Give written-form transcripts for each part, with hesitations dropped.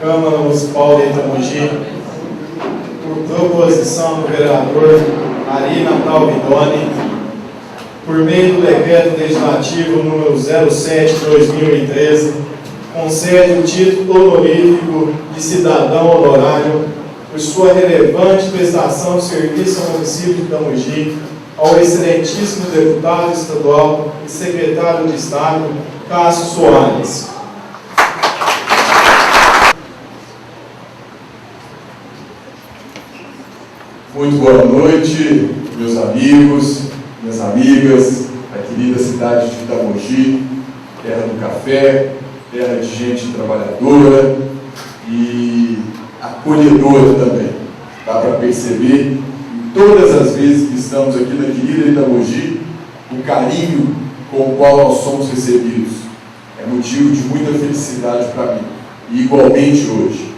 Câmara Municipal de Itamogi, por proposição do vereador Ari Natal Vidoni, por meio do decreto legislativo número 07/2013, concede o título honorífico de cidadão honorário por sua relevante prestação de serviço ao município de Itamogi, ao excelentíssimo deputado estadual e secretário de Estado, Cássio Soares. Muito boa noite, meus amigos, minhas amigas, a querida cidade de Itamogi, terra do café, terra de gente trabalhadora e acolhedora também. Dá para perceber, em todas as vezes que estamos aqui na querida Itamogi, o carinho com o qual nós somos recebidos. É motivo de muita felicidade para mim, e igualmente hoje.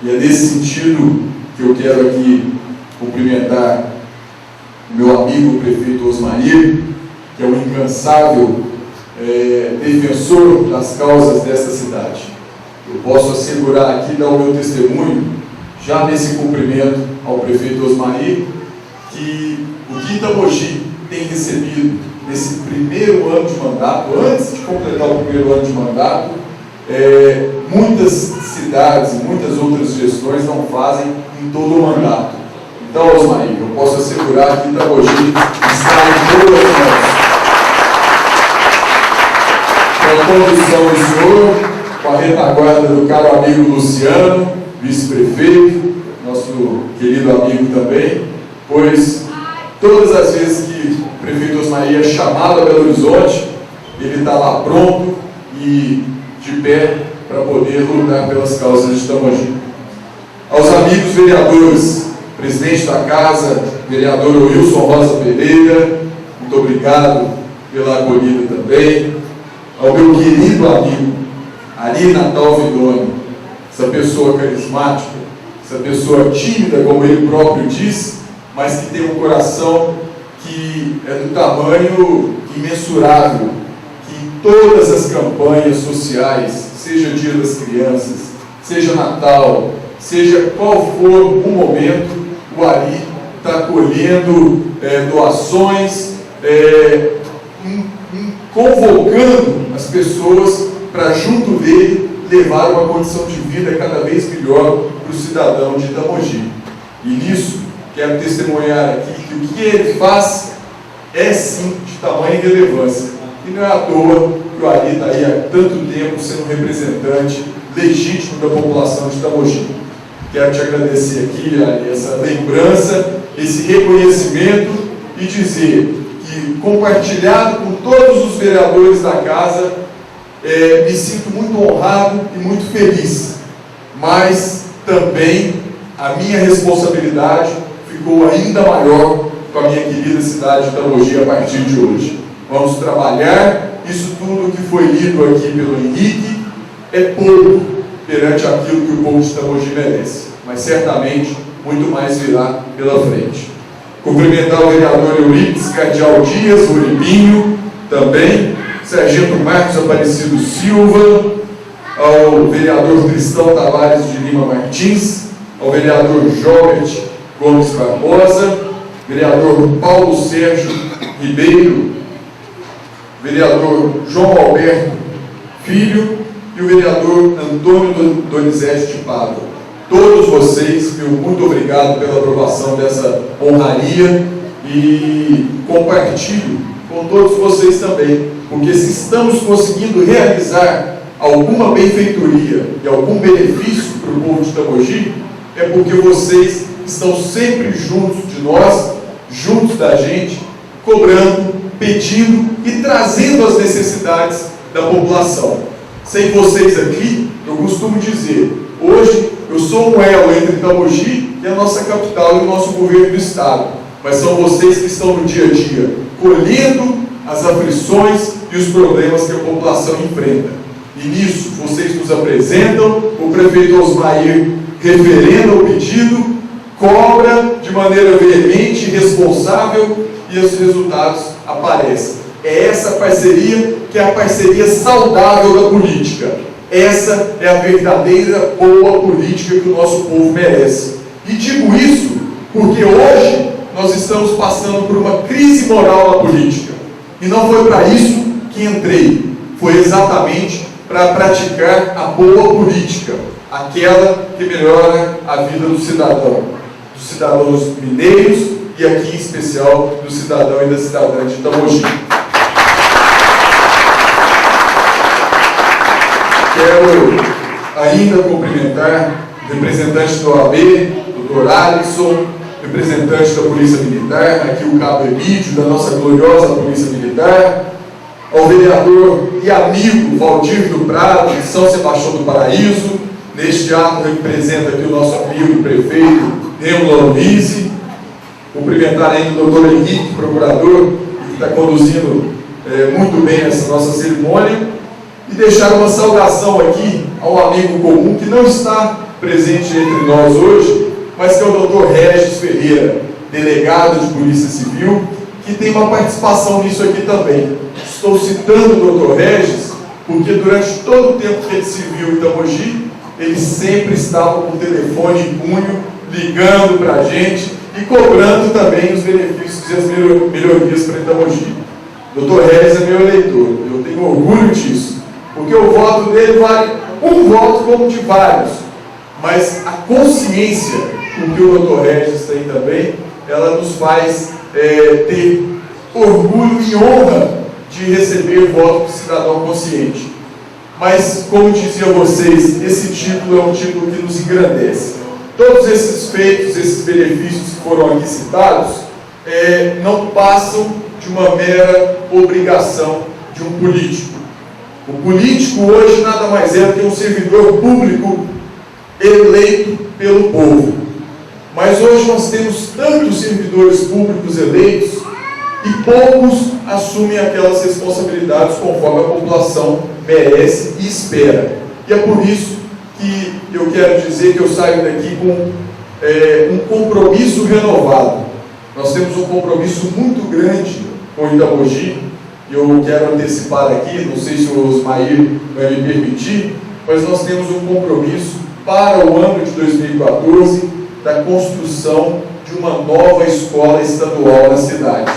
E é nesse sentido que eu quero aqui cumprimentar o meu amigo, o prefeito Osmair, que é um incansável defensor das causas desta cidade. Eu posso assegurar aqui, dar o meu testemunho, já nesse cumprimento ao prefeito Osmair, que o que Itamogi tem recebido nesse primeiro ano de mandato, antes de completar o primeiro ano de mandato, muitas cidades e muitas outras gestões não fazem em todo o mandato. Então, Osmair, eu posso assegurar que Itamogi está em todas as mãos. Com a condução do senhor, com a retaguarda do caro amigo Luciano, vice-prefeito, nosso querido amigo também, pois todas as vezes que o prefeito Osmair é chamado a Belo Horizonte, ele está lá pronto e de pé para poder lutar pelas causas de Itamogi. Aos amigos vereadores, presidente da casa, vereador Wilson Rosa Pereira, muito obrigado pela acolhida também. Ao meu querido amigo Ari Natal Vidoni, essa pessoa carismática, essa pessoa tímida, como ele próprio diz, mas que tem um coração que é do tamanho imensurável, que em todas as campanhas sociais, seja Dia das Crianças, seja Natal, seja qual for o momento, o Ari está colhendo doações, convocando as pessoas para junto dele levar uma condição de vida cada vez melhor para o cidadão de Itamogi. E nisso quero testemunhar aqui que o que ele faz é sim de tamanha relevância. E não é à toa que o Ari está aí há tanto tempo sendo representante legítimo da população de Itamogi. Quero te agradecer aqui, Ari, essa lembrança, esse reconhecimento e dizer que, compartilhado com todos os vereadores da casa, me sinto muito honrado e muito feliz, mas também a minha responsabilidade ficou ainda maior com a minha querida cidade de Itamogi a partir de hoje. Vamos trabalhar, isso tudo que foi lido aqui pelo Henrique é pouco perante aquilo que o povo de Itamogi merece, mas certamente muito mais virá pela frente. Cumprimentar o vereador Euripides Cardial Dias, o Uribinho, também, Sargento Marcos Aparecido Silva, ao vereador Cristão Tavares de Lima Martins, ao vereador Jobert Gomes Barbosa, vereador Paulo Sérgio Ribeiro, vereador João Alberto Filho e o vereador Antônio Donizete de Pádua. Todos vocês, meu muito obrigado pela aprovação dessa honraria e compartilho com todos vocês também, porque se estamos conseguindo realizar alguma benfeitoria e algum benefício para o povo de Itamogi, é porque vocês estão sempre juntos de nós, juntos da gente, cobrando, pedindo e trazendo as necessidades da população. Sem vocês aqui, eu costumo dizer, hoje eu sou um elo entre Itamogi e a nossa capital e o nosso governo do estado, mas são vocês que estão no dia a dia, colhendo as aflições e os problemas que a população enfrenta. E nisso, vocês nos apresentam, o prefeito Osmair referenda o pedido, cobra de maneira veemente e responsável e os resultados aparecem. É essa parceria que é a parceria saudável da política. Essa é a verdadeira boa política que o nosso povo merece. E digo isso porque hoje nós estamos passando por uma crise moral na política. E não foi para isso que entrei. Foi exatamente para praticar a boa política, aquela que melhora a vida do cidadão, dos cidadãos mineiros e aqui em especial do cidadão e da cidadã de Itamogi. Quero ainda cumprimentar o representante do OAB, Dr. Alisson, representante da Polícia Militar, aqui o Cabo Emílio, da nossa gloriosa Polícia Militar, ao vereador e amigo Valdir do Prado, de São Sebastião do Paraíso. Neste ato representa aqui o nosso amigo prefeito Rêmulo Aloysio. Cumprimentar ainda o doutor Henrique, procurador, que está conduzindo muito bem essa nossa cerimônia, e deixar uma saudação aqui ao amigo comum que não está presente entre nós hoje, mas que é o doutor Regis Ferreira, delegado de Polícia Civil, que tem uma participação nisso aqui também. Estou citando o doutor Regis porque durante todo o tempo que ele se viu em Itamogi, ele sempre estava com o telefone em punho, ligando para a gente e cobrando também os benefícios e as melhorias para Itamogi. Doutor Regis é meu eleitor, eu tenho orgulho disso, porque o voto dele vale um voto como de vários, mas a consciência com que o doutor Regis tem também, ela nos faz ter orgulho e honra de receber voto de cidadão consciente. Mas, como dizia vocês, esse título é um título que nos engrandece. Todos esses feitos, esses benefícios que foram aqui citados, não passam de uma mera obrigação de um político. O político hoje nada mais é do que um servidor público eleito pelo povo. Mas hoje nós temos tantos servidores públicos eleitos e poucos assumem aquelas responsabilidades conforme a população merece e espera. E é por isso que eu quero dizer que eu saio daqui com um compromisso renovado. Nós temos um compromisso muito grande com Itamogi, e eu quero antecipar aqui, não sei se o Osmair vai me permitir, mas nós temos um compromisso para o ano de 2014 da construção de uma nova escola estadual na cidade.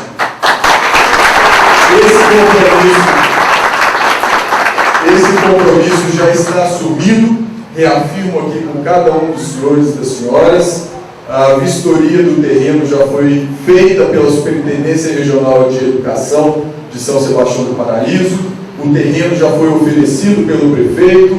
Esse compromisso já está assumido, reafirmo aqui com cada um dos senhores e das senhoras. A vistoria do terreno já foi feita pela Superintendência Regional de Educação de São Sebastião do Paraíso, o terreno já foi oferecido pelo prefeito,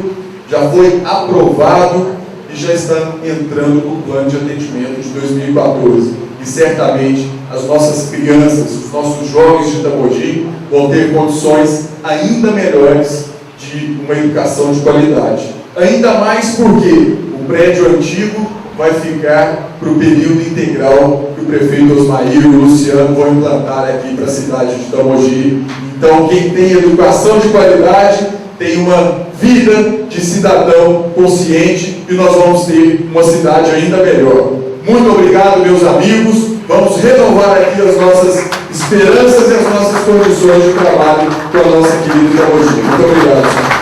já foi aprovado e já está entrando no plano de atendimento de 2014. E certamente as nossas crianças, os nossos jovens de Itamogi vão ter condições ainda melhores de uma educação de qualidade. Ainda mais porque o prédio antigo vai ficar para o período integral que o prefeito Osmair e o Luciano vão implantar aqui para a cidade de Itamogi. Então, quem tem educação de qualidade tem uma vida de cidadão consciente e nós vamos ter uma cidade ainda melhor. Muito obrigado, meus amigos. Vamos renovar aqui as nossas esperanças e as nossas condições de trabalho com a nossa querida Itamogi. Muito obrigado, senhor.